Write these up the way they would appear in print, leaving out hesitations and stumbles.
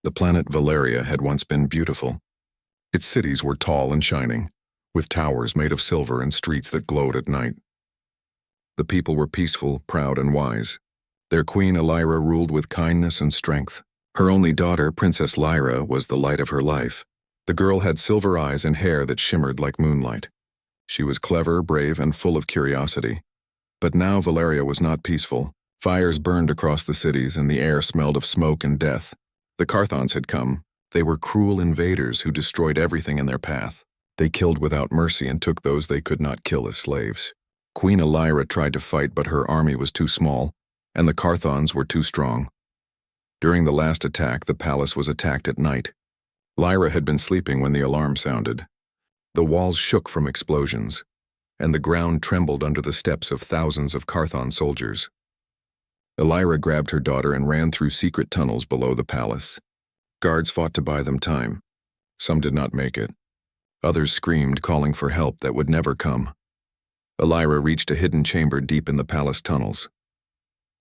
The planet Valeria had once been beautiful. Its cities were tall and shining, with towers made of silver and streets that glowed at night. The people were peaceful, proud, and wise. Their queen Elira ruled with kindness and strength. Her only daughter, Princess Lyra, was the light of her life. The girl had silver eyes and hair that shimmered like moonlight. She was clever, brave, and full of curiosity. But now Valeria was not peaceful. Fires burned across the cities, and the air smelled of smoke and death. The Carthons had come. They were cruel invaders who destroyed everything in their path. They killed without mercy and took those they could not kill as slaves. Queen Elira tried to fight, but her army was too small, and the Carthons were too strong. During the last attack, the palace was attacked at night. Lyra had been sleeping when the alarm sounded. The walls shook from explosions, and the ground trembled under the steps of thousands of Carthon soldiers. Elira grabbed her daughter and ran through secret tunnels below the palace. Guards fought to buy them time. Some did not make it. Others screamed, calling for help that would never come. Elira reached a hidden chamber deep in the palace tunnels.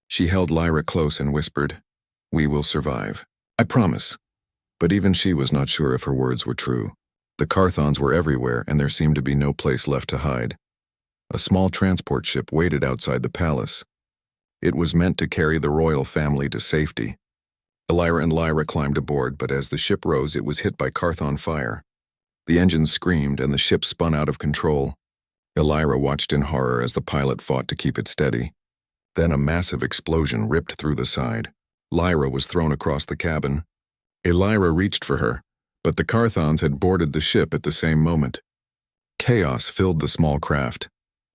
She held Lyra close and whispered, "We will survive. I promise." But even she was not sure if her words were true. The Carthons were everywhere, and there seemed to be no place left to hide. A small transport ship waited outside the palace. It was meant to carry the royal family to safety. Elira and Lyra climbed aboard, but as the ship rose, it was hit by Carthon fire. The engines screamed, and the ship spun out of control. Elira watched in horror as the pilot fought to keep it steady. Then a massive explosion ripped through the side. Lyra was thrown across the cabin. Elira reached for her, but the Carthons had boarded the ship at the same moment. Chaos filled the small craft.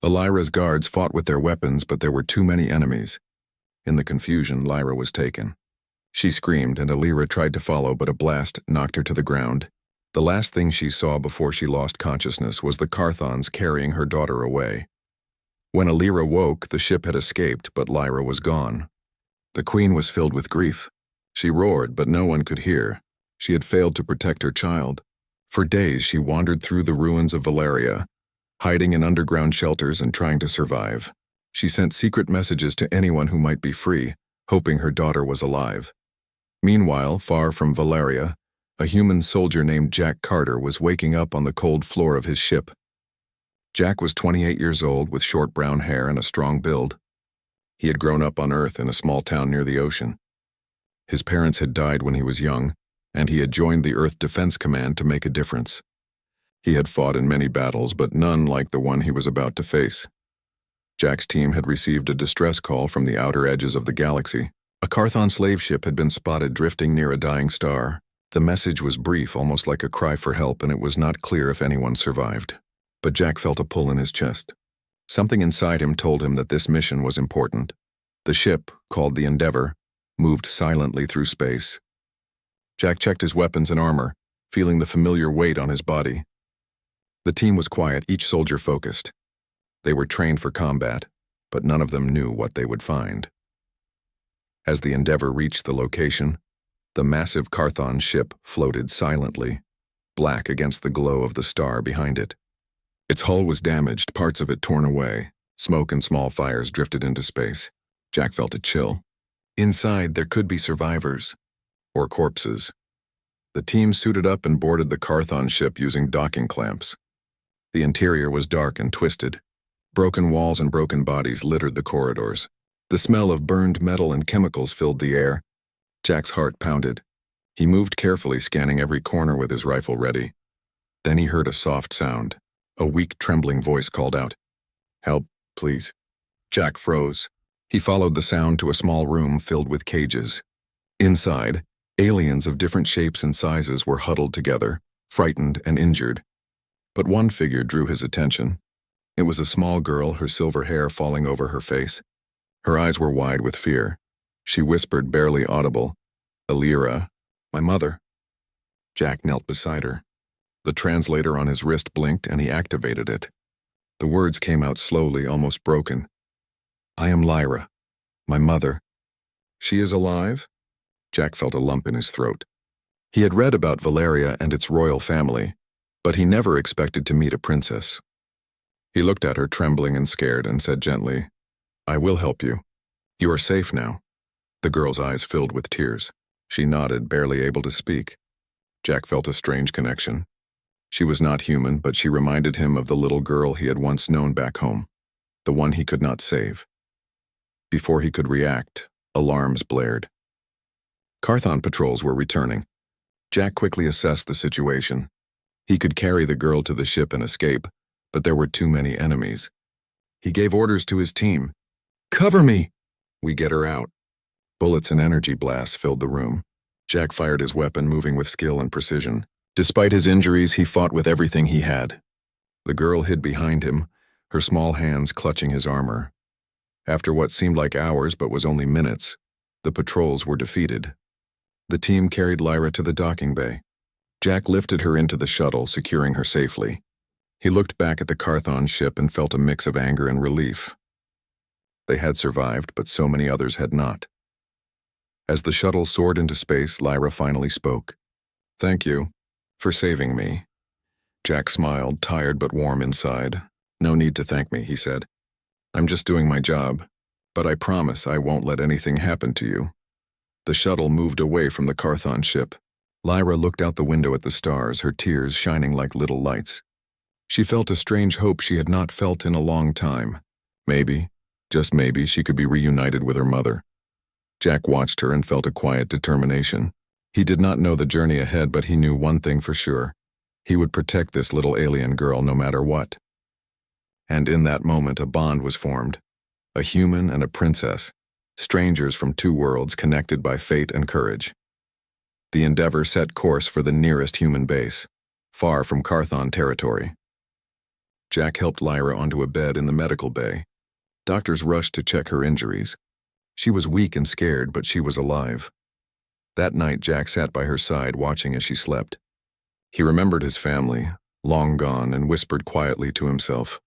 Elira's guards fought with their weapons, but there were too many enemies. In the confusion, Lyra was taken. She screamed, and Elira tried to follow, but a blast knocked her to the ground. The last thing she saw before she lost consciousness was the Carthons carrying her daughter away. When Elira woke, the ship had escaped, but Lyra was gone. The queen was filled with grief. She roared, but no one could hear. She had failed to protect her child. For days, she wandered through the ruins of Valeria, hiding in underground shelters and trying to survive. She sent secret messages to anyone who might be free, hoping her daughter was alive. Meanwhile, far from Valeria, a human soldier named Jack Carter was waking up on the cold floor of his ship. Jack was 28 years old with short brown hair and a strong build. He had grown up on Earth in a small town near the ocean. His parents had died when he was young, and he had joined the Earth Defense Command to make a difference. He had fought in many battles, but none like the one he was about to face. Jack's team had received a distress call from the outer edges of the galaxy. A Carthon slave ship had been spotted drifting near a dying star. The message was brief, almost like a cry for help, and it was not clear if anyone survived. But Jack felt a pull in his chest. Something inside him told him that this mission was important. The ship, called the Endeavor, moved silently through space. Jack checked his weapons and armor, feeling the familiar weight on his body. The team was quiet, each soldier focused. They were trained for combat, but none of them knew what they would find. As the Endeavor reached the location, the massive Carthon ship floated silently, black against the glow of the star behind it. Its hull was damaged, parts of it torn away. Smoke and small fires drifted into space. Jack felt a chill. Inside, there could be survivors, or corpses. The team suited up and boarded the Carthon ship using docking clamps. The interior was dark and twisted. Broken walls and broken bodies littered the corridors. The smell of burned metal and chemicals filled the air. Jack's heart pounded. He moved carefully, scanning every corner with his rifle ready. Then he heard a soft sound. A weak, trembling voice called out, "Help, please." Jack froze. He followed the sound to a small room filled with cages. Inside, aliens of different shapes and sizes were huddled together, frightened and injured. But one figure drew his attention. It was a small girl, her silver hair falling over her face. Her eyes were wide with fear. She whispered, barely audible, "Elira, my mother." Jack knelt beside her. The translator on his wrist blinked, and he activated it. The words came out slowly, almost broken. "I am Lyra, my mother." "She is alive?" Jack felt a lump in his throat. He had read about Valeria and its royal family, but he never expected to meet a princess. He looked at her, trembling and scared, and said gently, "I will help you. You are safe now." The girl's eyes filled with tears. She nodded, barely able to speak. Jack felt a strange connection. She was not human, but she reminded him of the little girl he had once known back home, the one he could not save. Before he could react, alarms blared. Carthon patrols were returning. Jack quickly assessed the situation. He could carry the girl to the ship and escape, but there were too many enemies. He gave orders to his team. "Cover me!" "We get her out." Bullets and energy blasts filled the room. Jack fired his weapon, moving with skill and precision. Despite his injuries, he fought with everything he had. The girl hid behind him, her small hands clutching his armor. After what seemed like hours but was only minutes, the patrols were defeated. The team carried Lyra to the docking bay. Jack lifted her into the shuttle, securing her safely. He looked back at the Carthon ship and felt a mix of anger and relief. They had survived, but so many others had not. As the shuttle soared into space, Lyra finally spoke. "Thank you for saving me." Jack smiled, tired but warm inside. "No need to thank me," he said. "I'm just doing my job, but I promise I won't let anything happen to you." The shuttle moved away from the Carthon ship. Lyra looked out the window at the stars, her tears shining like little lights. She felt a strange hope she had not felt in a long time. Maybe, just maybe, she could be reunited with her mother. Jack watched her and felt a quiet determination. He did not know the journey ahead, but he knew one thing for sure. He would protect this little alien girl no matter what. And in that moment, a bond was formed. A human and a princess, strangers from two worlds connected by fate and courage. The Endeavor set course for the nearest human base, far from Carthon territory. Jack helped Lyra onto a bed in the medical bay. Doctors rushed to check her injuries. She was weak and scared, but she was alive. That night, Jack sat by her side, watching as she slept. He remembered his family, long gone, and whispered quietly to himself,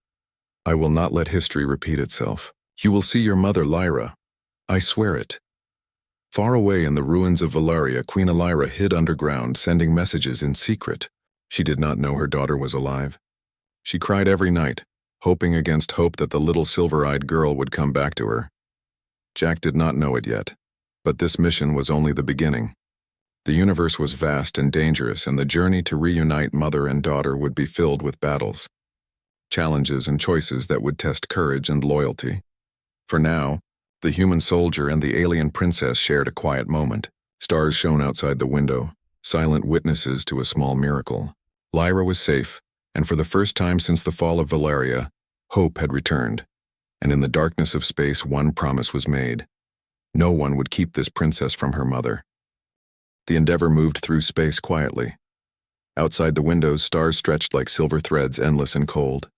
"I will not let history repeat itself. You will see your mother, Lyra. I swear it." Far away in the ruins of Valeria, Queen Lyra hid underground, sending messages in secret. She did not know her daughter was alive. She cried every night, hoping against hope that the little silver-eyed girl would come back to her. Jack did not know it yet, but this mission was only the beginning. The universe was vast and dangerous, and the journey to reunite mother and daughter would be filled with battles, challenges and choices that would test courage and loyalty. For now, the human soldier and the alien princess shared a quiet moment. Stars shone outside the window, silent witnesses to a small miracle. Lyra was safe, and for the first time since the fall of Valeria, hope had returned. And in the darkness of space, one promise was made. No one would keep this princess from her mother. The Endeavor moved through space quietly. Outside the windows, stars stretched like silver threads, endless and cold.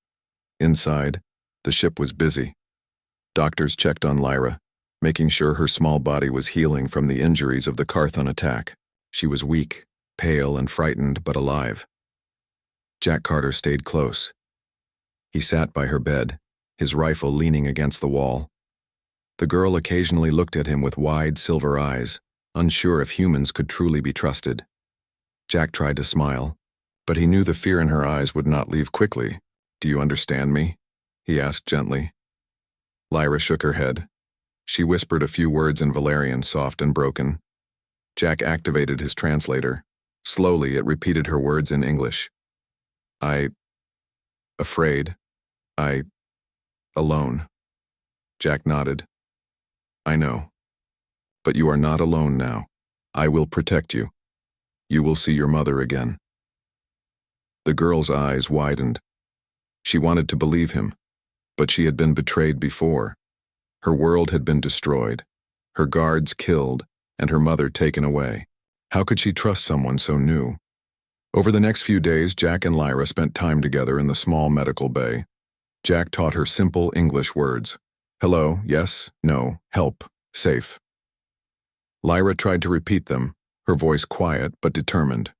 Inside, the ship was busy. Doctors checked on Lyra, making sure her small body was healing from the injuries of the Carthon attack. She was weak, pale, and frightened, but alive. Jack Carter stayed close. He sat by her bed, his rifle leaning against the wall. The girl occasionally looked at him with wide silver eyes, unsure if humans could truly be trusted. Jack tried to smile, but he knew the fear in her eyes would not leave quickly. "Do you understand me?" he asked gently. Lyra shook her head. She whispered a few words in Valerian, soft and broken. Jack activated his translator. Slowly, it repeated her words in English. Afraid. Alone." Jack nodded. "I know. But you are not alone now. I will protect you. You will see your mother again." The girl's eyes widened. She wanted to believe him, but she had been betrayed before. Her world had been destroyed, her guards killed, and her mother taken away. How could she trust someone so new? Over the next few days, Jack and Lyra spent time together in the small medical bay. Jack taught her simple English words. Hello, yes, no, help, safe. Lyra tried to repeat them, her voice quiet but determined.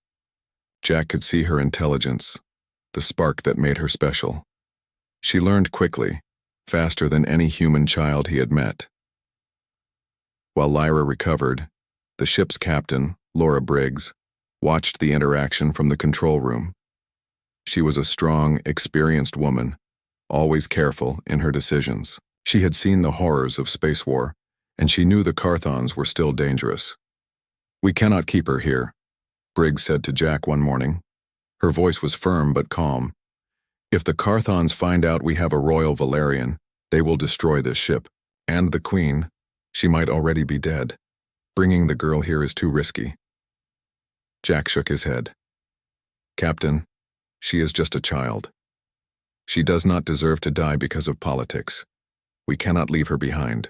Jack could see her intelligence, the spark that made her special. She learned quickly, faster than any human child he had met. While Lyra recovered, the ship's captain, Laura Briggs, watched the interaction from the control room. She was a strong, experienced woman, always careful in her decisions. She had seen the horrors of space war, and she knew the Carthons were still dangerous. We cannot keep her here, Briggs said to Jack one morning. Her voice was firm but calm. If the Carthons find out we have a royal Valerian, they will destroy this ship. And the Queen, she might already be dead. Bringing the girl here is too risky. Jack shook his head. Captain, she is just a child. She does not deserve to die because of politics. We cannot leave her behind,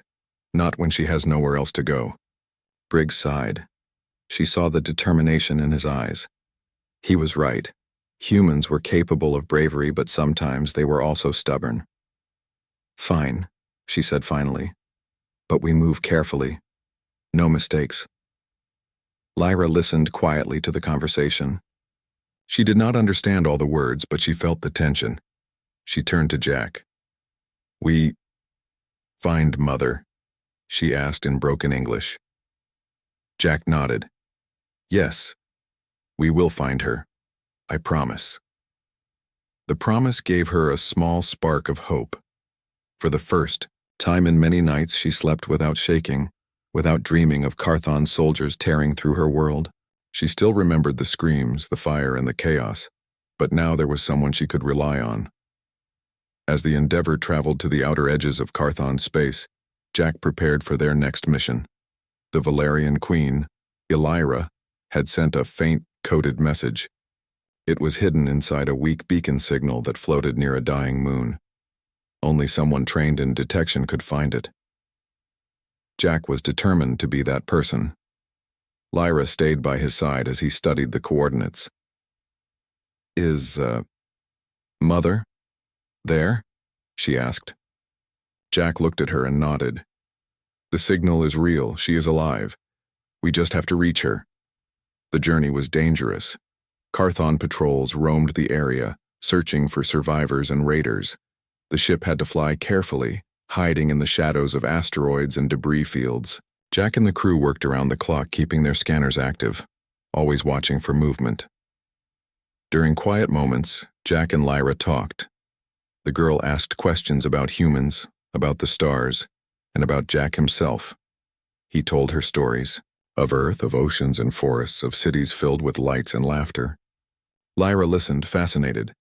not when she has nowhere else to go. Briggs sighed. She saw the determination in his eyes. He was right. Humans were capable of bravery, but sometimes they were also stubborn. Fine, she said finally. But we move carefully. No mistakes. Lyra listened quietly to the conversation. She did not understand all the words, but she felt the tension. She turned to Jack. We find Mother? She asked in broken English. Jack nodded. Yes, we will find her. I promise. The promise gave her a small spark of hope. For the first time in many nights she slept without shaking, without dreaming of Carthon soldiers tearing through her world. She still remembered the screams, the fire, and the chaos, but now there was someone she could rely on. As the Endeavor traveled to the outer edges of Carthon space, Jack prepared for their next mission. The Valerian Queen, Elira, had sent a faint, coded message. It was hidden inside a weak beacon signal that floated near a dying moon. Only someone trained in detection could find it. Jack was determined to be that person. Lyra stayed by his side as he studied the coordinates. Is, Mother there? She asked. Jack looked at her and nodded. The signal is real. She is alive. We just have to reach her. The journey was dangerous. Carthon patrols roamed the area, searching for survivors and raiders. The ship had to fly carefully, hiding in the shadows of asteroids and debris fields. Jack and the crew worked around the clock, keeping their scanners active, always watching for movement. During quiet moments, Jack and Lyra talked. The girl asked questions about humans, about the stars, and about Jack himself. He told her stories, of Earth, of oceans and forests, of cities filled with lights and laughter. Lyra listened, fascinated.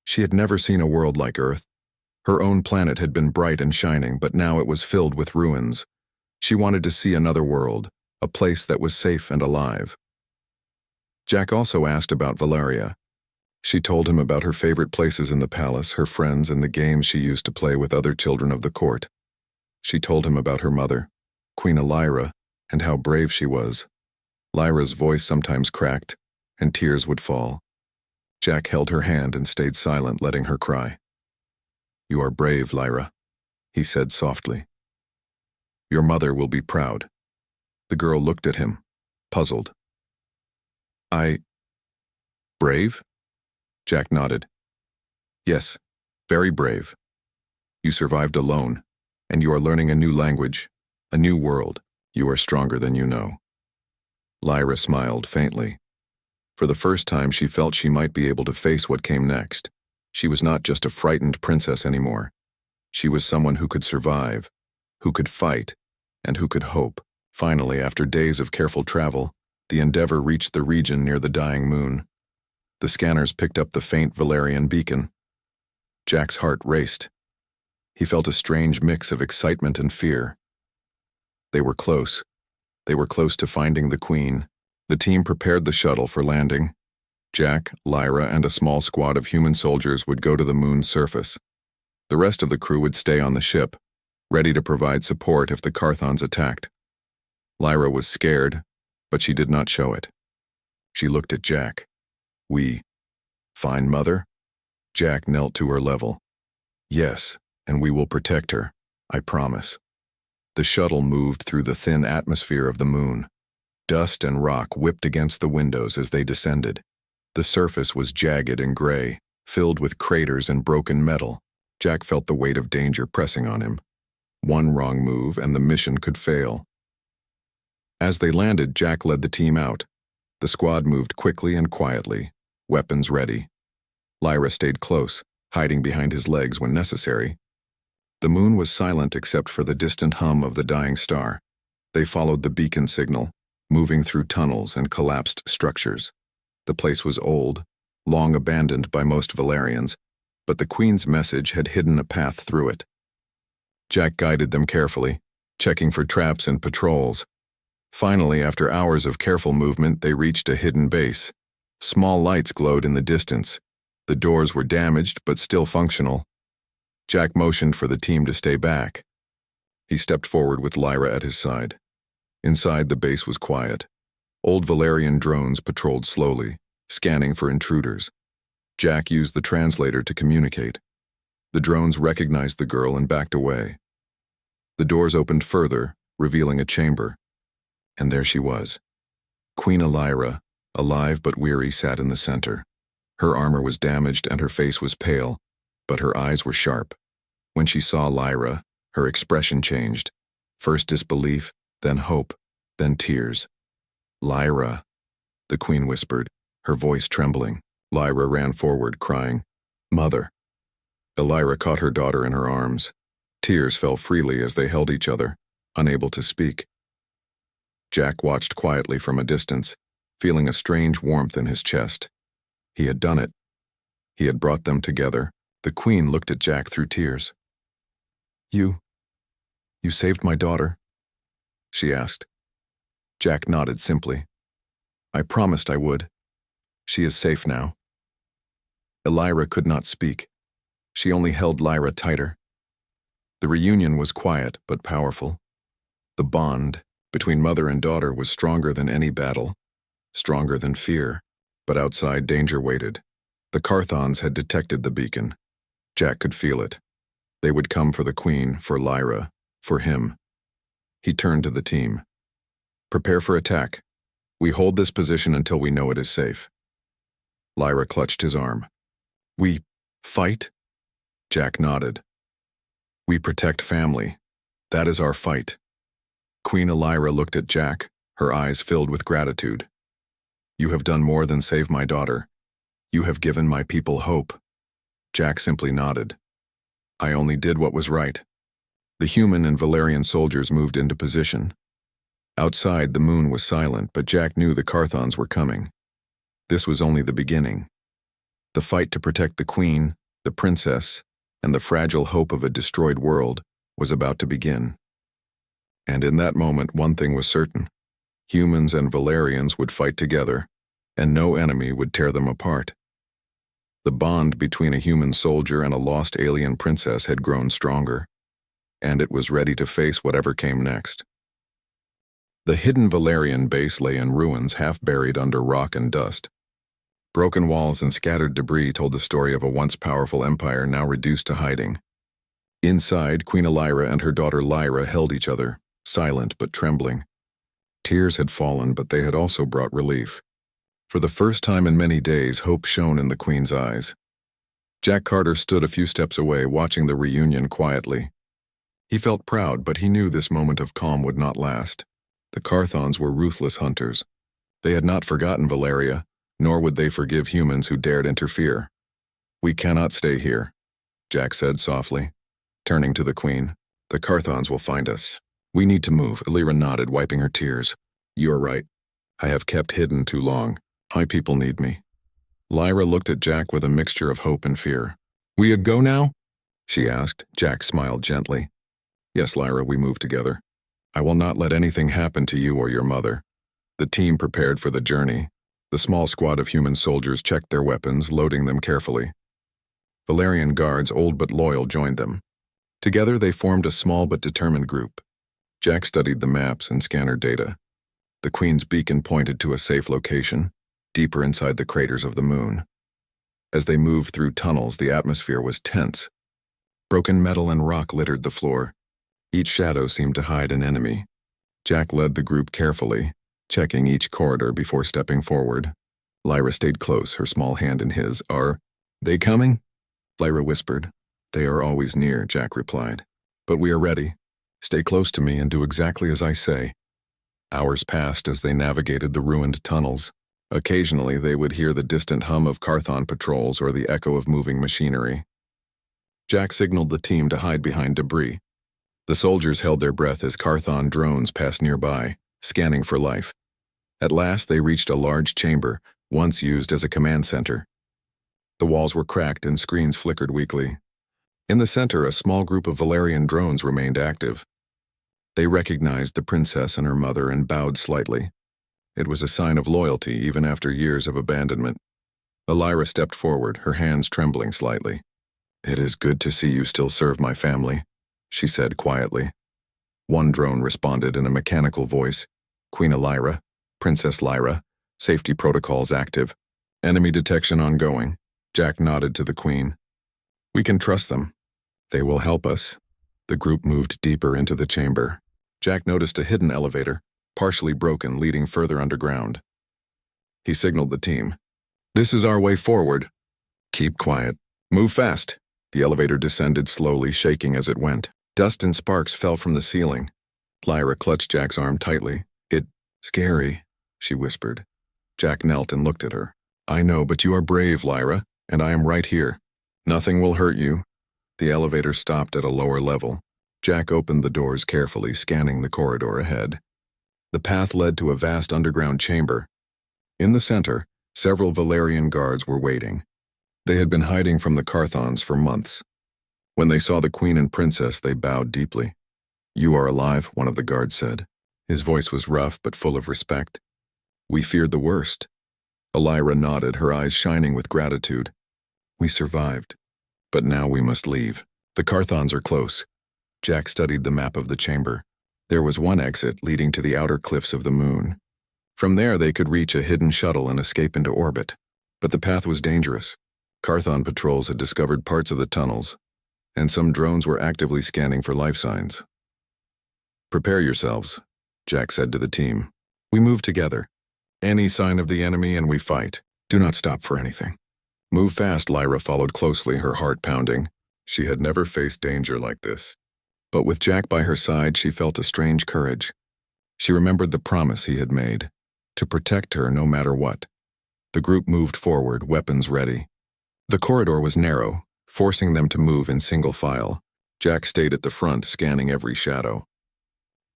She had never seen a world like Earth. Her own planet had been bright and shining, but now it was filled with ruins. She wanted to see another world, a place that was safe and alive. Jack also asked about Valeria. She told him about her favorite places in the palace, her friends, and the games she used to play with other children of the court. She told him about her mother, Queen Elira, and how brave she was. Lyra's voice sometimes cracked, and tears would fall. Jack held her hand and stayed silent, letting her cry. You are brave, Lyra, he said softly. Your mother will be proud. The girl looked at him, puzzled. Brave? Jack nodded. Yes, very brave. You survived alone, and you are learning a new language, a new world. You are stronger than you know. Lyra smiled faintly. For the first time, she felt she might be able to face what came next. She was not just a frightened princess anymore. She was someone who could survive, who could fight, and who could hope. Finally, after days of careful travel, the Endeavor reached the region near the dying moon. The scanners picked up the faint Valerian beacon. Jack's heart raced. He felt a strange mix of excitement and fear. They were close. They were close to finding the Queen. The team prepared the shuttle for landing. Jack, Lyra, and a small squad of human soldiers would go to the moon's surface. The rest of the crew would stay on the ship, ready to provide support if the Carthons attacked. Lyra was scared, but she did not show it. She looked at Jack. We find Mother? Jack knelt to her level. Yes, and we will protect her, I promise. The shuttle moved through the thin atmosphere of the moon. Dust and rock whipped against the windows as they descended. The surface was jagged and gray, filled with craters and broken metal. Jack felt the weight of danger pressing on him. One wrong move and the mission could fail. As they landed, Jack led the team out. The squad moved quickly and quietly, weapons ready. Lyra stayed close, hiding behind his legs when necessary. The moon was silent except for the distant hum of the dying star. They followed the beacon signal, moving through tunnels and collapsed structures. The place was old, long abandoned by most Valerians, but the Queen's message had hidden a path through it. Jack guided them carefully, checking for traps and patrols. Finally, after hours of careful movement, they reached a hidden base. Small lights glowed in the distance. The doors were damaged, but still functional. Jack motioned for the team to stay back. He stepped forward with Lyra at his side. Inside, the base was quiet. Old Valerian drones patrolled slowly, scanning for intruders. Jack used the translator to communicate. The drones recognized the girl and backed away. The doors opened further, revealing a chamber. And there she was. Queen Lyra, alive but weary, sat in the center. Her armor was damaged and her face was pale, but her eyes were sharp. When she saw Lyra, her expression changed. First disbelief, then hope, then tears. "Lyra," the Queen whispered, her voice trembling. Lyra ran forward, crying, "Mother." Lyra caught her daughter in her arms. Tears fell freely as they held each other, unable to speak. Jack watched quietly from a distance, feeling a strange warmth in his chest. He had done it. He had brought them together. The Queen looked at Jack through tears. You saved my daughter?" she asked. Jack nodded simply. "I promised I would. She is safe now." Lyra could not speak. She only held Lyra tighter. The reunion was quiet but powerful. The bond between mother and daughter was stronger than any battle, stronger than fear, but outside danger waited. The Carthons had detected the beacon. Jack could feel it. They would come for the Queen, for Lyra, for him. He turned to the team. "Prepare for attack. We hold this position until we know it is safe." Lyra clutched his arm. "We fight?" Jack nodded. "We protect family. That is our fight." Queen Lyra looked at Jack, her eyes filled with gratitude. "You have done more than save my daughter. You have given my people hope." Jack simply nodded. "I only did what was right." The human and Valerian soldiers moved into position. Outside, the moon was silent, but Jack knew the Carthons were coming. This was only the beginning. The fight to protect the Queen, the princess, and the fragile hope of a destroyed world was about to begin. And in that moment, one thing was certain. Humans and Valerians would fight together, and no enemy would tear them apart. The bond between a human soldier and a lost alien princess had grown stronger, and it was ready to face whatever came next. The hidden Valerian base lay in ruins, half buried under rock and dust. Broken walls and scattered debris told the story of a once powerful empire now reduced to hiding. Inside, Queen Lyra and her daughter Lyra held each other, silent but trembling. Tears had fallen, but they had also brought relief. For the first time in many days, hope shone in the Queen's eyes. Jack Carter stood a few steps away, watching the reunion quietly. He felt proud, but he knew this moment of calm would not last. The Carthons were ruthless hunters. They had not forgotten Valeria, nor would they forgive humans who dared interfere. "We cannot stay here," Jack said softly, turning to the Queen. "The Carthons will find us. We need to move." Lyra nodded, wiping her tears. "You are right. I have kept hidden too long. My people need me." Lyra looked at Jack with a mixture of hope and fear. "We would go now?" she asked. Jack smiled gently. "Yes, Lyra, we move together. I will not let anything happen to you or your mother." The team prepared for the journey. The small squad of human soldiers checked their weapons, loading them carefully. Valerian guards, old but loyal, joined them. Together they formed a small but determined group. Jack studied the maps and scanner data. The Queen's beacon pointed to a safe location, deeper inside the craters of the moon. As they moved through tunnels, the atmosphere was tense. Broken metal and rock littered the floor. Each shadow seemed to hide an enemy. Jack led the group carefully, checking each corridor before stepping forward. Lyra stayed close, her small hand in his. "Are they coming?" Lyra whispered. "They are always near," Jack replied. "But we are ready. Stay close to me and do exactly as I say." Hours passed as they navigated the ruined tunnels. Occasionally they would hear the distant hum of Carthon patrols or the echo of moving machinery. Jack signaled the team to hide behind debris. The soldiers held their breath as Carthon drones passed nearby, scanning for life. At last they reached a large chamber, once used as a command center. The walls were cracked and screens flickered weakly. In the center, a small group of Valerian drones remained active. They recognized the princess and her mother and bowed slightly. It was a sign of loyalty even after years of abandonment. Elira stepped forward, her hands trembling slightly. "It is good to see you still serve my family," she said quietly. One drone responded in a mechanical voice. "Queen Elira, Princess Lyra, safety protocols active. Enemy detection ongoing." Jack nodded to the queen. "We can trust them. They will help us." The group moved deeper into the chamber. Jack noticed a hidden elevator, partially broken, leading further underground. He signaled the team. "This is our way forward. Keep quiet. Move fast." The elevator descended slowly, shaking as it went. Dust and sparks fell from the ceiling. Lyra clutched Jack's arm tightly. "It's scary," she whispered. Jack knelt and looked at her. "I know, but you are brave, Lyra, and I am right here. Nothing will hurt you." The elevator stopped at a lower level. Jack opened the doors carefully, scanning the corridor ahead. The path led to a vast underground chamber. In the center, several Valerian guards were waiting. They had been hiding from the Carthons for months. When they saw the queen and princess, they bowed deeply. "You are alive," one of the guards said. His voice was rough but full of respect. "We feared the worst." Elira nodded, her eyes shining with gratitude. "We survived. But now we must leave. The Carthons are close." Jack studied the map of the chamber. There was one exit leading to the outer cliffs of the moon. From there they could reach a hidden shuttle and escape into orbit. But the path was dangerous. Carthon patrols had discovered parts of the tunnels, and some drones were actively scanning for life signs. "Prepare yourselves," Jack said to the team. "We move together. Any sign of the enemy and we fight. Do not stop for anything." "Move fast," Lyra followed closely, her heart pounding. She had never faced danger like this. But with Jack by her side, she felt a strange courage. She remembered the promise he had made, to protect her no matter what. The group moved forward, weapons ready. The corridor was narrow, forcing them to move in single file. Jack stayed at the front, scanning every shadow.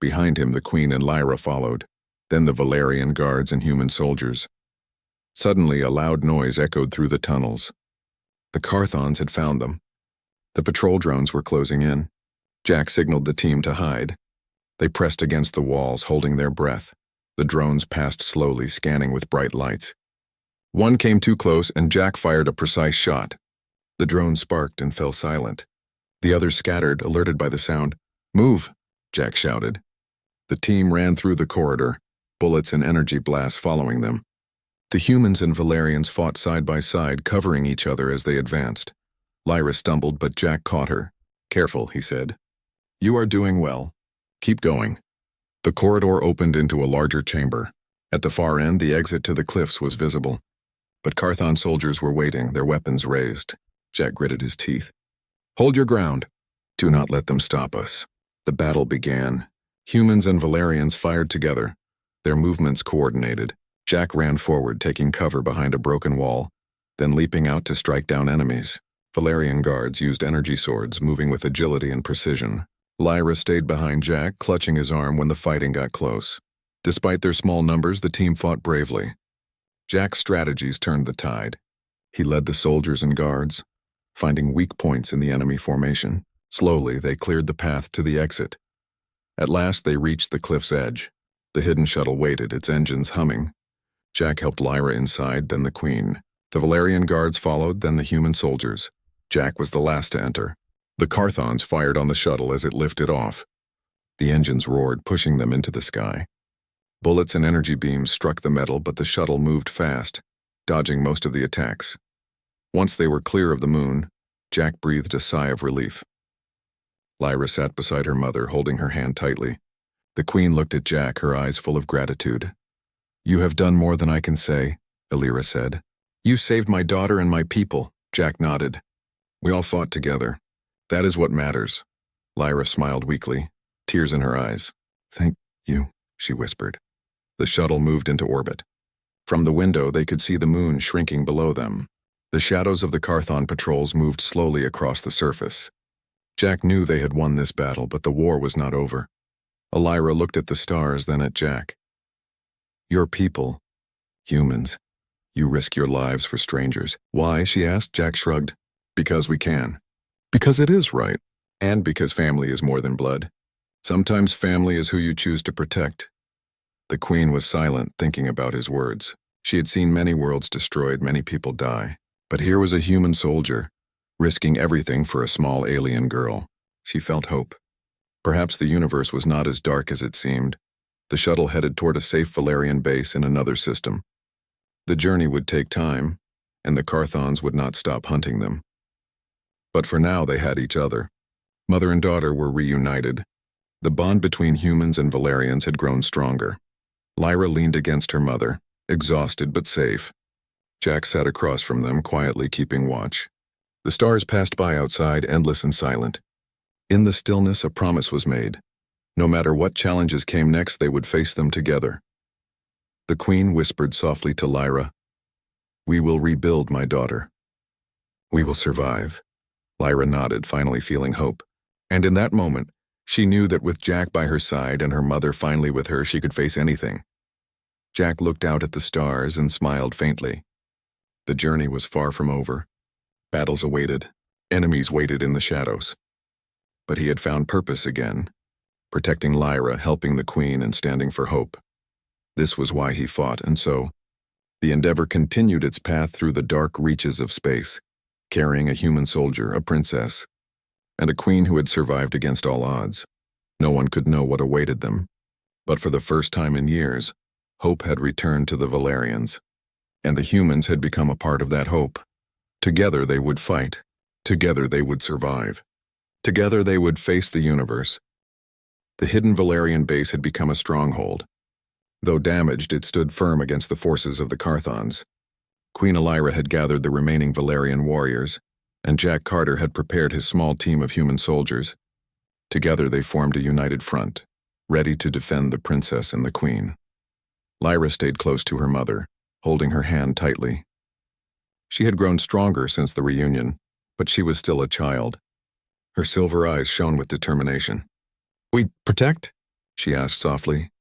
Behind him, the queen and Lyra followed, then the Valerian guards and human soldiers. Suddenly, a loud noise echoed through the tunnels. The Carthons had found them. The patrol drones were closing in. Jack signaled the team to hide. They pressed against the walls, holding their breath. The drones passed slowly, scanning with bright lights. One came too close, and Jack fired a precise shot. The drone sparked and fell silent. The others scattered, alerted by the sound. "Move!" Jack shouted. The team ran through the corridor, bullets and energy blasts following them. The humans and Valerians fought side by side, covering each other as they advanced. Lyra stumbled, but Jack caught her. "Careful," he said. "You are doing well. Keep going." The corridor opened into a larger chamber. At the far end, the exit to the cliffs was visible. But Carthon soldiers were waiting, their weapons raised. Jack gritted his teeth. "Hold your ground. Do not let them stop us." The battle began. Humans and Valerians fired together, their movements coordinated. Jack ran forward, taking cover behind a broken wall, then leaping out to strike down enemies. Valerian guards used energy swords, moving with agility and precision. Lyra stayed behind Jack, clutching his arm when the fighting got close. Despite their small numbers, the team fought bravely. Jack's strategies turned the tide. He led the soldiers and guards, finding weak points in the enemy formation. Slowly, they cleared the path to the exit. At last, they reached the cliff's edge. The hidden shuttle waited, its engines humming. Jack helped Lyra inside, then the queen. The Valerian guards followed, then the human soldiers. Jack was the last to enter. The Carthons fired on the shuttle as it lifted off. The engines roared, pushing them into the sky. Bullets and energy beams struck the metal, but the shuttle moved fast, dodging most of the attacks. Once they were clear of the moon, Jack breathed a sigh of relief. Lyra sat beside her mother, holding her hand tightly. The queen looked at Jack, her eyes full of gratitude. "You have done more than I can say," Elira said. "You saved my daughter and my people," Jack nodded. "We all fought together. That is what matters." Lyra smiled weakly, tears in her eyes. "Thank you," she whispered. The shuttle moved into orbit. From the window, they could see the moon shrinking below them. The shadows of the Carthon patrols moved slowly across the surface. Jack knew they had won this battle, but the war was not over. Elira looked at the stars, then at Jack. Your people. Humans. You risk your lives for strangers. Why? She asked. Jack shrugged. Because we can. Because it is right. And because family is more than blood. Sometimes family is who you choose to protect. The Queen was silent, thinking about his words. She had seen many worlds destroyed, many people die. But here was a human soldier, risking everything for a small alien girl. She felt hope. Perhaps the universe was not as dark as it seemed. The shuttle headed toward a safe Valerian base in another system. The journey would take time, and the Carthons would not stop hunting them. But for now they had each other. Mother and daughter were reunited. The bond between humans and Valerians had grown stronger. Lyra leaned against her mother, exhausted but safe. Jack sat across from them, quietly keeping watch. The stars passed by outside, endless and silent. In the stillness, a promise was made. No matter what challenges came next, they would face them together. The Queen whispered softly to Lyra, "We will rebuild, my daughter. We will survive." Lyra nodded, finally feeling hope. And in that moment, she knew that with Jack by her side and her mother finally with her, she could face anything. Jack looked out at the stars and smiled faintly. The journey was far from over. Battles awaited. Enemies waited in the shadows. But he had found purpose again, protecting Lyra, helping the Queen, and standing for hope. This was why he fought, and so, the Endeavor continued its path through the dark reaches of space, carrying a human soldier, a princess, and a queen who had survived against all odds. No one could know what awaited them. But for the first time in years, hope had returned to the Valerians, and the humans had become a part of that hope. Together they would fight. Together they would survive. Together they would face the universe. The hidden Valerian base had become a stronghold. Though damaged, it stood firm against the forces of the Carthons. Queen Lyra had gathered the remaining Valerian warriors, and Jack Carter had prepared his small team of human soldiers. Together they formed a united front, ready to defend the princess and the Queen. Lyra stayed close to her mother, holding her hand tightly. She had grown stronger since the reunion, but she was still a child. Her silver eyes shone with determination. "We protect?" she asked softly.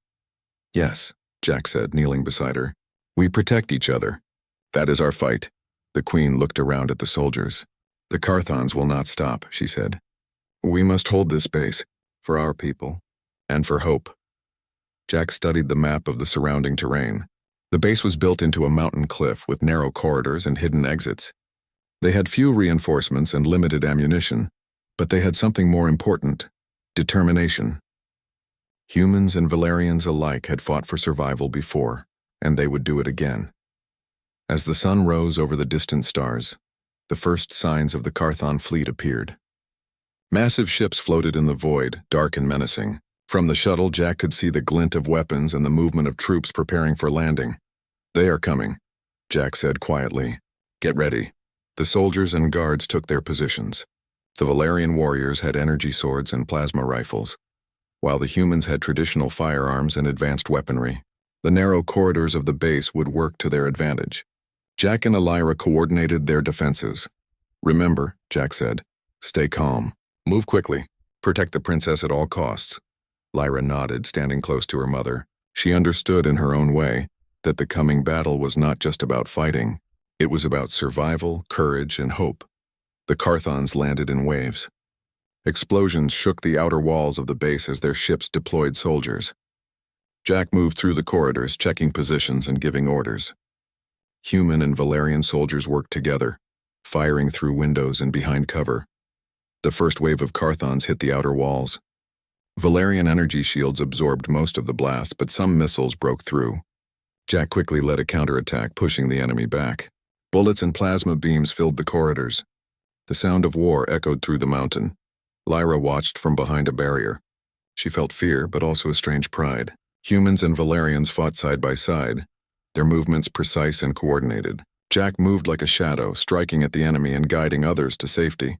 "Yes," Jack said, kneeling beside her. "We protect each other. That is our fight." The Queen looked around at the soldiers. "The Carthons will not stop," she said. "We must hold this base, for our people, and for hope." Jack studied the map of the surrounding terrain. The base was built into a mountain cliff with narrow corridors and hidden exits. They had few reinforcements and limited ammunition, but they had something more important: determination. Humans and Valerians alike had fought for survival before, and they would do it again. As the sun rose over the distant stars, the first signs of the Carthon fleet appeared. Massive ships floated in the void, dark and menacing. From the shuttle, Jack could see the glint of weapons and the movement of troops preparing for landing. "They are coming," Jack said quietly. "Get ready." The soldiers and guards took their positions. The Valerian warriors had energy swords and plasma rifles, while the humans had traditional firearms and advanced weaponry. The narrow corridors of the base would work to their advantage. Jack and Lyra coordinated their defenses. "Remember," Jack said, "stay calm. Move quickly. Protect the princess at all costs." Lyra nodded, standing close to her mother. She understood in her own way that the coming battle was not just about fighting. It was about survival, courage, and hope. The Carthons landed in waves. Explosions shook the outer walls of the base as their ships deployed soldiers. Jack moved through the corridors, checking positions and giving orders. Human and Valerian soldiers worked together, firing through windows and behind cover. The first wave of Carthons hit the outer walls. Valerian energy shields absorbed most of the blast, but some missiles broke through. Jack quickly led a counterattack, pushing the enemy back. Bullets and plasma beams filled the corridors. The sound of war echoed through the mountain. Lyra watched from behind a barrier. She felt fear, but also a strange pride. Humans and Valerians fought side by side, their movements precise and coordinated. Jack moved like a shadow, striking at the enemy and guiding others to safety.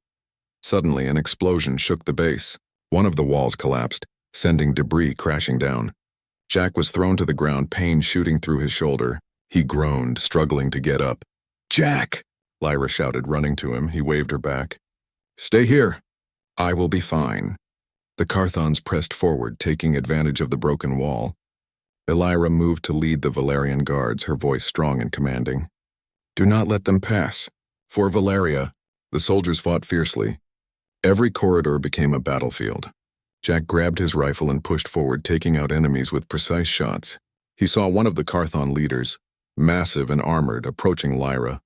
Suddenly, an explosion shook the base. One of the walls collapsed, sending debris crashing down. Jack was thrown to the ground, pain shooting through his shoulder. He groaned, struggling to get up. "Jack!" Lyra shouted, running to him. He waved her back. "Stay here. I will be fine." The Carthons pressed forward, taking advantage of the broken wall. Elira moved to lead the Valerian guards, her voice strong and commanding. Do not let them pass. For Valeria, the soldiers fought fiercely. Every corridor became a battlefield. Jack grabbed his rifle and pushed forward, taking out enemies with precise shots. He saw one of the Carthon leaders, massive and armored, approaching Lyra.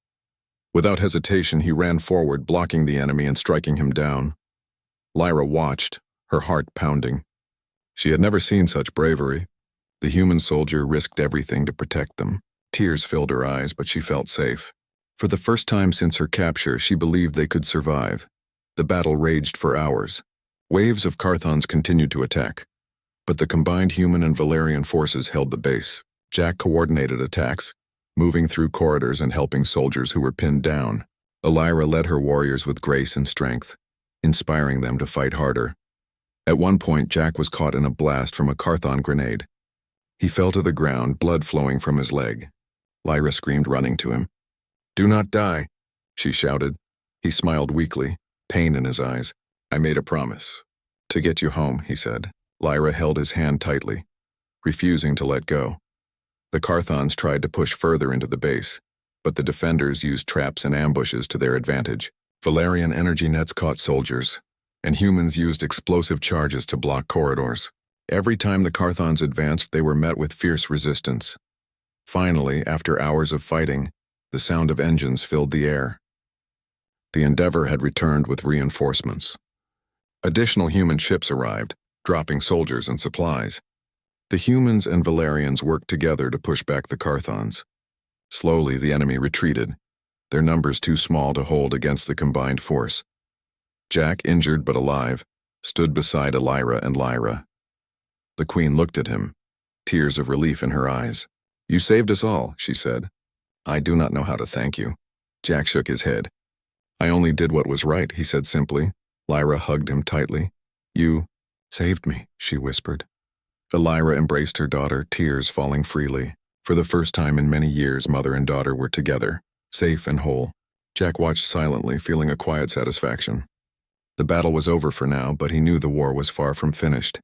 Without hesitation, he ran forward, blocking the enemy and striking him down. Lyra watched, her heart pounding. She had never seen such bravery. The human soldier risked everything to protect them. Tears filled her eyes, but she felt safe. For the first time since her capture, she believed they could survive. The battle raged for hours. Waves of Carthons continued to attack, but the combined human and Valerian forces held the base. Jack coordinated attacks, moving through corridors and helping soldiers who were pinned down. Elira led her warriors with grace and strength, inspiring them to fight harder. At one point, Jack was caught in a blast from a Carthon grenade. He fell to the ground, blood flowing from his leg. Lyra screamed, running to him. Do not die, she shouted. He smiled weakly, pain in his eyes. I made a promise. To get you home, he said. Lyra held his hand tightly, refusing to let go. The Carthons tried to push further into the base, but the defenders used traps and ambushes to their advantage. Valerian energy nets caught soldiers, and humans used explosive charges to block corridors. Every time the Carthons advanced, they were met with fierce resistance. Finally, after hours of fighting, the sound of engines filled the air. The Endeavor had returned with reinforcements. Additional human ships arrived, dropping soldiers and supplies. The humans and Valerians worked together to push back the Carthons. Slowly, the enemy retreated, their numbers too small to hold against the combined force. Jack, injured but alive, stood beside Elira and Lyra. The Queen looked at him, tears of relief in her eyes. You saved us all, she said. I do not know how to thank you. Jack shook his head. I only did what was right, he said simply. Lyra hugged him tightly. You saved me, she whispered. Elira embraced her daughter, tears falling freely. For the first time in many years, mother and daughter were together, safe and whole. Jack watched silently, feeling a quiet satisfaction. The battle was over for now, but he knew the war was far from finished.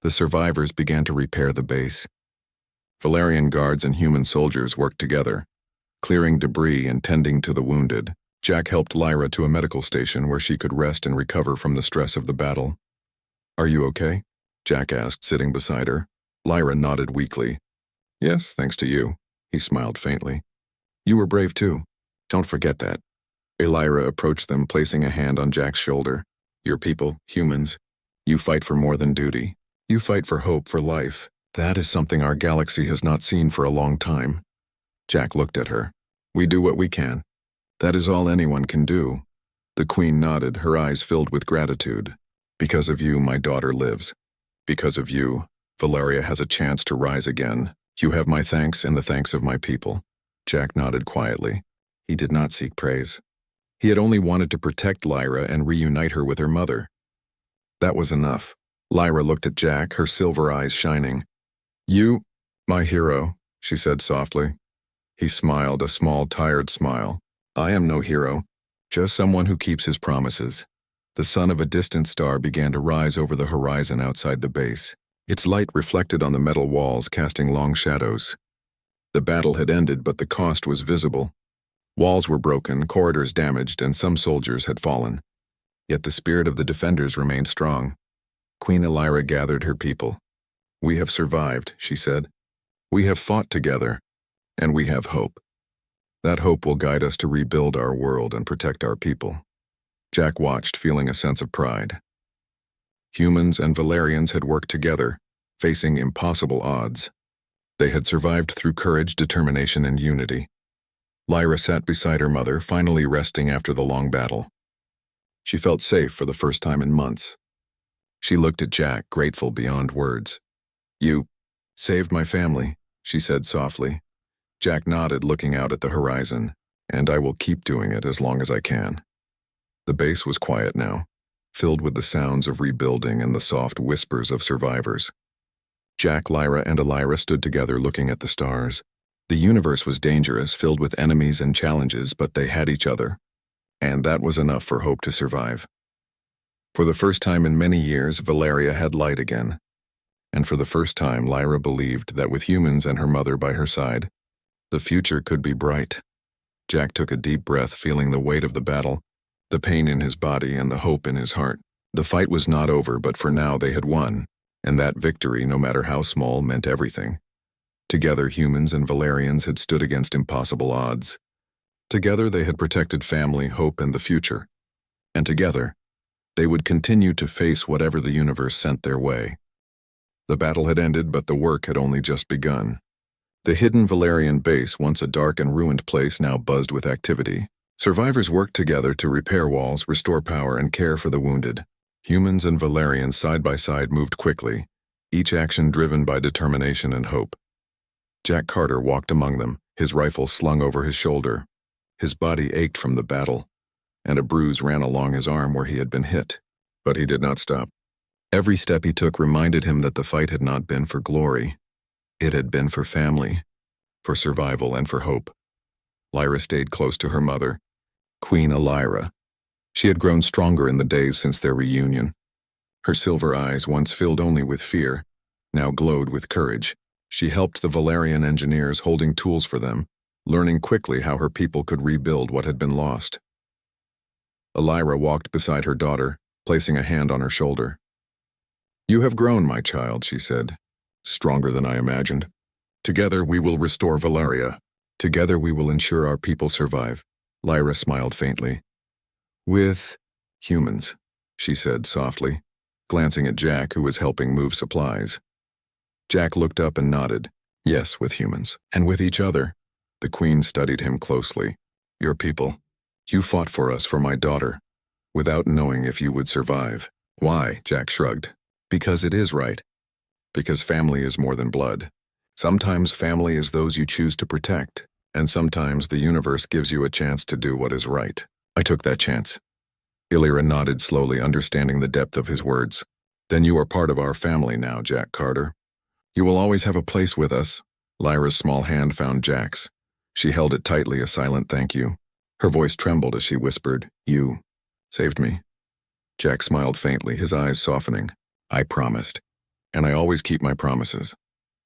The survivors began to repair the base. Valerian guards and human soldiers worked together, clearing debris and tending to the wounded. Jack helped Lyra to a medical station where she could rest and recover from the stress of the battle. Are you okay? Jack asked, sitting beside her. Lyra nodded weakly. Yes, thanks to you. He smiled faintly. You were brave too. Don't forget that. Elira approached them, placing a hand on Jack's shoulder. Your people, humans, you fight for more than duty. You fight for hope, for life. That is something our galaxy has not seen for a long time. Jack looked at her. We do what we can. That is all anyone can do. The Queen nodded, her eyes filled with gratitude. Because of you, my daughter lives. Because of you, Valeria has a chance to rise again. You have my thanks and the thanks of my people. Jack nodded quietly. He did not seek praise. He had only wanted to protect Lyra and reunite her with her mother. That was enough. Lyra looked at Jack, her silver eyes shining. You, my hero, she said softly. He smiled, a small, tired smile. I am no hero, just someone who keeps his promises. The sun of a distant star began to rise over the horizon outside the base. Its light reflected on the metal walls, casting long shadows. The battle had ended, but the cost was visible. Walls were broken, corridors damaged, and some soldiers had fallen. Yet the spirit of the defenders remained strong. Queen Elira gathered her people. We have survived, she said. We have fought together, and we have hope. That hope will guide us to rebuild our world and protect our people. Jack watched, feeling a sense of pride. Humans and Valerians had worked together, facing impossible odds. They had survived through courage, determination, and unity. Lyra sat beside her mother, finally resting after the long battle. She felt safe for the first time in months. She looked at Jack, grateful beyond words. You saved my family, she said softly. Jack nodded, looking out at the horizon. And I will keep doing it as long as I can. The base was quiet now, filled with the sounds of rebuilding and the soft whispers of survivors. Jack, Lyra, and Elira stood together looking at the stars. The universe was dangerous, filled with enemies and challenges, but they had each other. And that was enough for hope to survive. For the first time in many years, Valeria had light again. And for the first time, Lyra believed that with humans and her mother by her side, the future could be bright. Jack took a deep breath, feeling the weight of the battle, the pain in his body and the hope in his heart. The fight was not over, but for now they had won, and that victory, no matter how small, meant everything. Together, humans and Valerians had stood against impossible odds. Together, they had protected family, hope, and the future. And together, they would continue to face whatever the universe sent their way. The battle had ended, but the work had only just begun. The hidden Valerian base, once a dark and ruined place, now buzzed with activity. Survivors worked together to repair walls, restore power, and care for the wounded. Humans and Valerians side by side moved quickly, each action driven by determination and hope. Jack Carter walked among them, his rifle slung over his shoulder. His body ached from the battle, and a bruise ran along his arm where he had been hit. But he did not stop. Every step he took reminded him that the fight had not been for glory. It had been for family, for survival, and for hope. Lyra stayed close to her mother, Queen Elira. She had grown stronger in the days since their reunion. Her silver eyes, once filled only with fear, now glowed with courage. She helped the Valerian engineers, holding tools for them, learning quickly how her people could rebuild what had been lost. Elira walked beside her daughter, placing a hand on her shoulder. "You have grown, my child," she said, "stronger than I imagined. Together we will restore Valeria. Together we will ensure our people survive." Lyra smiled faintly. "With humans," she said softly, glancing at Jack, who was helping move supplies. Jack looked up and nodded. "Yes, with humans. And with each other." The Queen studied him closely. "Your people. You fought for us, for my daughter, without knowing if you would survive." "Why?" Jack shrugged. "Because it is right. Because family is more than blood. Sometimes family is those you choose to protect, and sometimes the universe gives you a chance to do what is right. I took that chance." Elira nodded slowly, understanding the depth of his words. "Then you are part of our family now, Jack Carter. You will always have a place with us." Lyra's small hand found Jack's. She held it tightly, a silent thank you. Her voice trembled as she whispered, "You saved me." Jack smiled faintly, his eyes softening. "I promised. And I always keep my promises."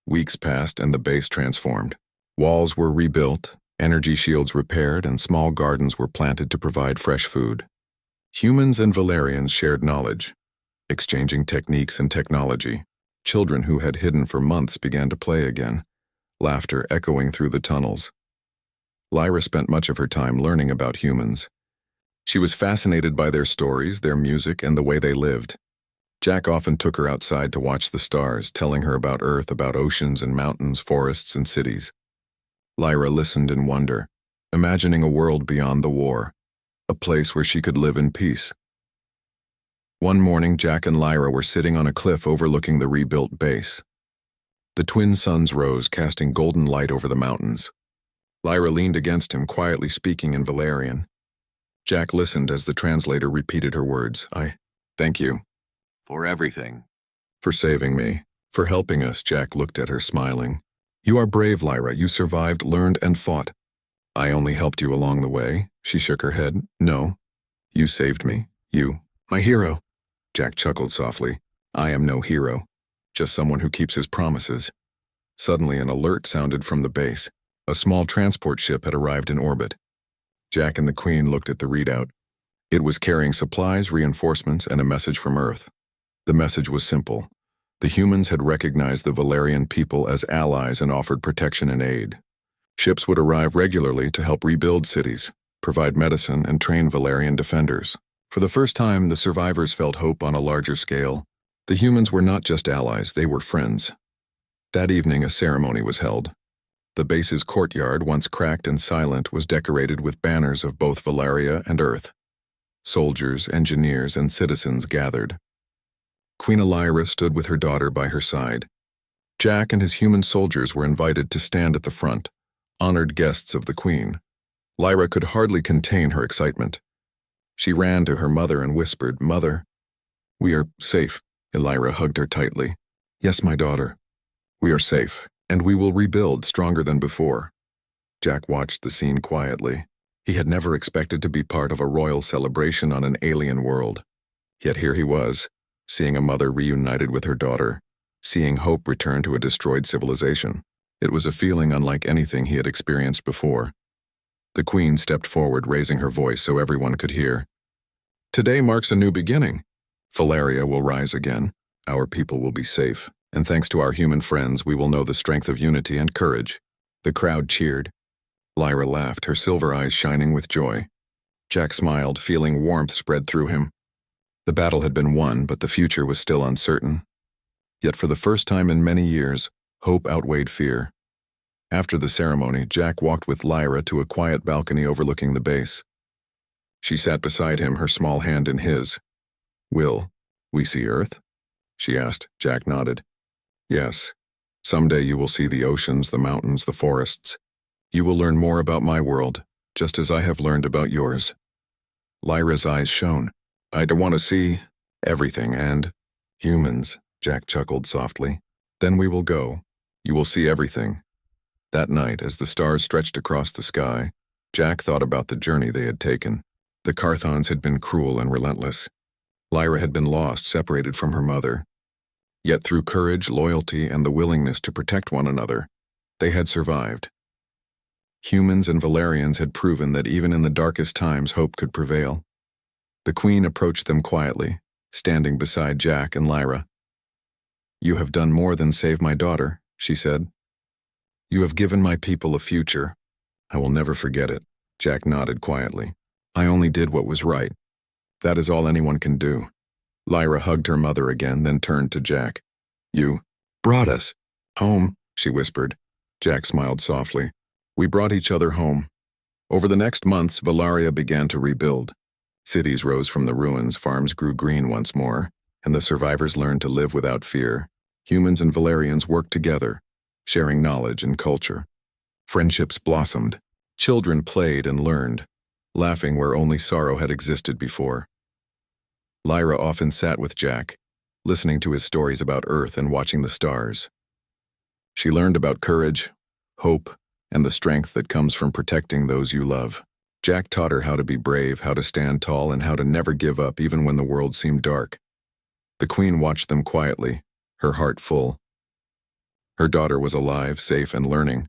Weeks passed and the base transformed. Walls were rebuilt, energy shields repaired, and small gardens were planted to provide fresh food. Humans and Valerians shared knowledge, exchanging techniques and technology. Children who had hidden for months began to play again, laughter echoing through the tunnels. Lyra spent much of her time learning about humans. She was fascinated by their stories, their music, and the way they lived. Jack often took her outside to watch the stars, telling her about Earth, about oceans and mountains, forests and cities. Lyra listened in wonder, imagining a world beyond the war, a place where she could live in peace. One morning, Jack and Lyra were sitting on a cliff overlooking the rebuilt base. The twin suns rose, casting golden light over the mountains. Lyra leaned against him, quietly speaking in Valerian. Jack listened as the translator repeated her words. "I thank you. For everything. For saving me. For helping us." Jack looked at her, smiling. "You are brave, Lyra. You survived, learned, and fought." "I only helped you along the way." She shook her head. "No. You saved me. You. My hero." Jack chuckled softly. "I am no hero. Just someone who keeps his promises." Suddenly, an alert sounded from the base. A small transport ship had arrived in orbit. Jack and the Queen looked at the readout. It was carrying supplies, reinforcements, and a message from Earth. The message was simple. The humans had recognized the Valerian people as allies and offered protection and aid. Ships would arrive regularly to help rebuild cities, provide medicine, and train Valerian defenders. For the first time, the survivors felt hope on a larger scale. The humans were not just allies, they were friends. That evening, a ceremony was held. The base's courtyard, once cracked and silent, was decorated with banners of both Valeria and Earth. Soldiers, engineers, and citizens gathered. Queen Elira stood with her daughter by her side. Jack and his human soldiers were invited to stand at the front, honored guests of the Queen. Lyra could hardly contain her excitement. She ran to her mother and whispered, "Mother, we are safe." Elira hugged her tightly. "Yes, my daughter. We are safe, and we will rebuild stronger than before." Jack watched the scene quietly. He had never expected to be part of a royal celebration on an alien world. Yet here he was, seeing a mother reunited with her daughter, seeing hope return to a destroyed civilization. It was a feeling unlike anything he had experienced before. The Queen stepped forward, raising her voice so everyone could hear. Today marks a new beginning. Valeria will rise again. Our people will be safe, and thanks to our human friends, we will know the strength of unity and courage. The crowd cheered. Lyra laughed, her silver eyes shining with joy. Jack smiled, feeling warmth spread through him. The battle had been won, but the future was still uncertain. Yet for the first time in many years, hope outweighed fear. After the ceremony, Jack walked with Lyra to a quiet balcony overlooking the base. She sat beside him, her small hand in his. Will we see Earth? She asked. Jack nodded. Yes. Someday you will see the oceans, the mountains, the forests. You will learn more about my world, just as I have learned about yours. Lyra's eyes shone. I want to see everything and humans, Jack chuckled softly. Then we will go. You will see everything. That night, as the stars stretched across the sky, Jack thought about the journey they had taken. The Carthons had been cruel and relentless. Lyra had been lost, separated from her mother. Yet through courage, loyalty, and the willingness to protect one another, they had survived. Humans and Valerians had proven that even in the darkest times hope could prevail. The Queen approached them quietly, standing beside Jack and Lyra. You have done more than save my daughter, she said. You have given my people a future. I will never forget it. Jack nodded quietly. I only did what was right. That is all anyone can do. Lyra hugged her mother again, then turned to Jack. You brought us home, she whispered. Jack smiled softly. We brought each other home. Over the next months, Valeria began to rebuild. Cities rose from the ruins, farms grew green once more, and the survivors learned to live without fear. Humans and Valerians worked together, sharing knowledge and culture. Friendships blossomed. Children played and learned, laughing where only sorrow had existed before. Lyra often sat with Jack, listening to his stories about Earth and watching the stars. She learned about courage, hope, and the strength that comes from protecting those you love. Jack taught her how to be brave, how to stand tall, and how to never give up even when the world seemed dark. The Queen watched them quietly, her heart full. Her daughter was alive, safe, and learning.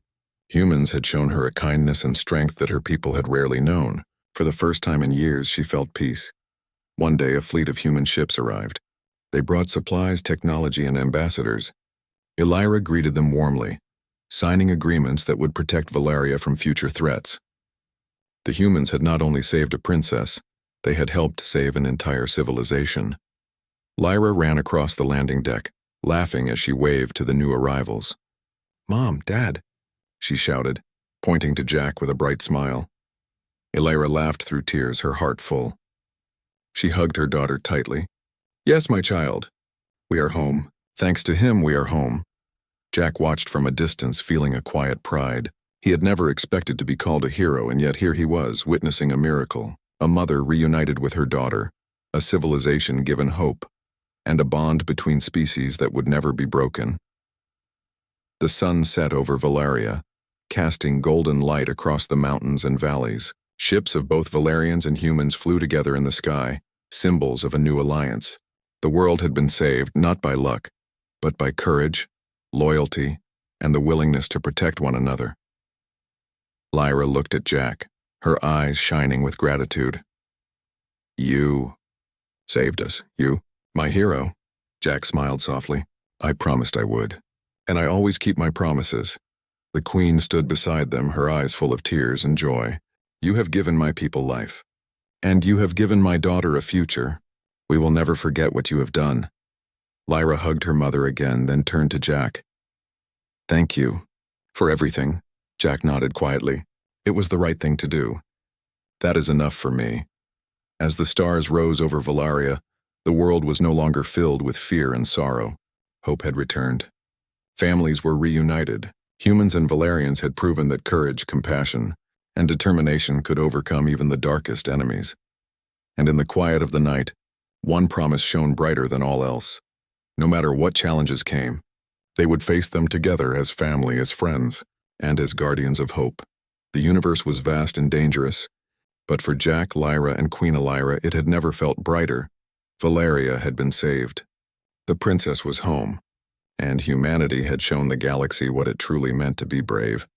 Humans had shown her a kindness and strength that her people had rarely known. For the first time in years, she felt peace. One day, a fleet of human ships arrived. They brought supplies, technology, and ambassadors. Lyra greeted them warmly, signing agreements that would protect Valeria from future threats. The humans had not only saved a princess, they had helped save an entire civilization. Lyra ran across the landing deck, laughing as she waved to the new arrivals. Mom, Dad, she shouted, pointing to Jack with a bright smile. Lyra laughed through tears, her heart full. She hugged her daughter tightly. Yes, my child. We are home. Thanks to him, we are home. Jack watched from a distance, feeling a quiet pride. He had never expected to be called a hero, and yet here he was, witnessing a miracle. A mother reunited with her daughter, a civilization given hope, and a bond between species that would never be broken. The sun set over Valeria, casting golden light across the mountains and valleys. Ships of both Valerians and humans flew together in the sky, symbols of a new alliance. The world had been saved not by luck, but by courage, loyalty, and the willingness to protect one another. Lyra looked at Jack, her eyes shining with gratitude. You saved us, you, my hero. Jack smiled softly. I promised I would, and I always keep my promises. The Queen stood beside them, her eyes full of tears and joy. You have given my people life, and you have given my daughter a future. We will never forget what you have done. Lyra hugged her mother again, then turned to Jack. Thank you for everything. Jack nodded quietly. It was the right thing to do. That is enough for me. As the stars rose over Valeria, the world was no longer filled with fear and sorrow. Hope had returned. Families were reunited. Humans and Valerians had proven that courage, compassion, and determination could overcome even the darkest enemies. And in the quiet of the night, one promise shone brighter than all else. No matter what challenges came, they would face them together as family, as friends, and as guardians of hope. The universe was vast and dangerous, but for Jack, Lyra, and Queen Lyra, it had never felt brighter. Valeria had been saved. The princess was home, and humanity had shown the galaxy what it truly meant to be brave.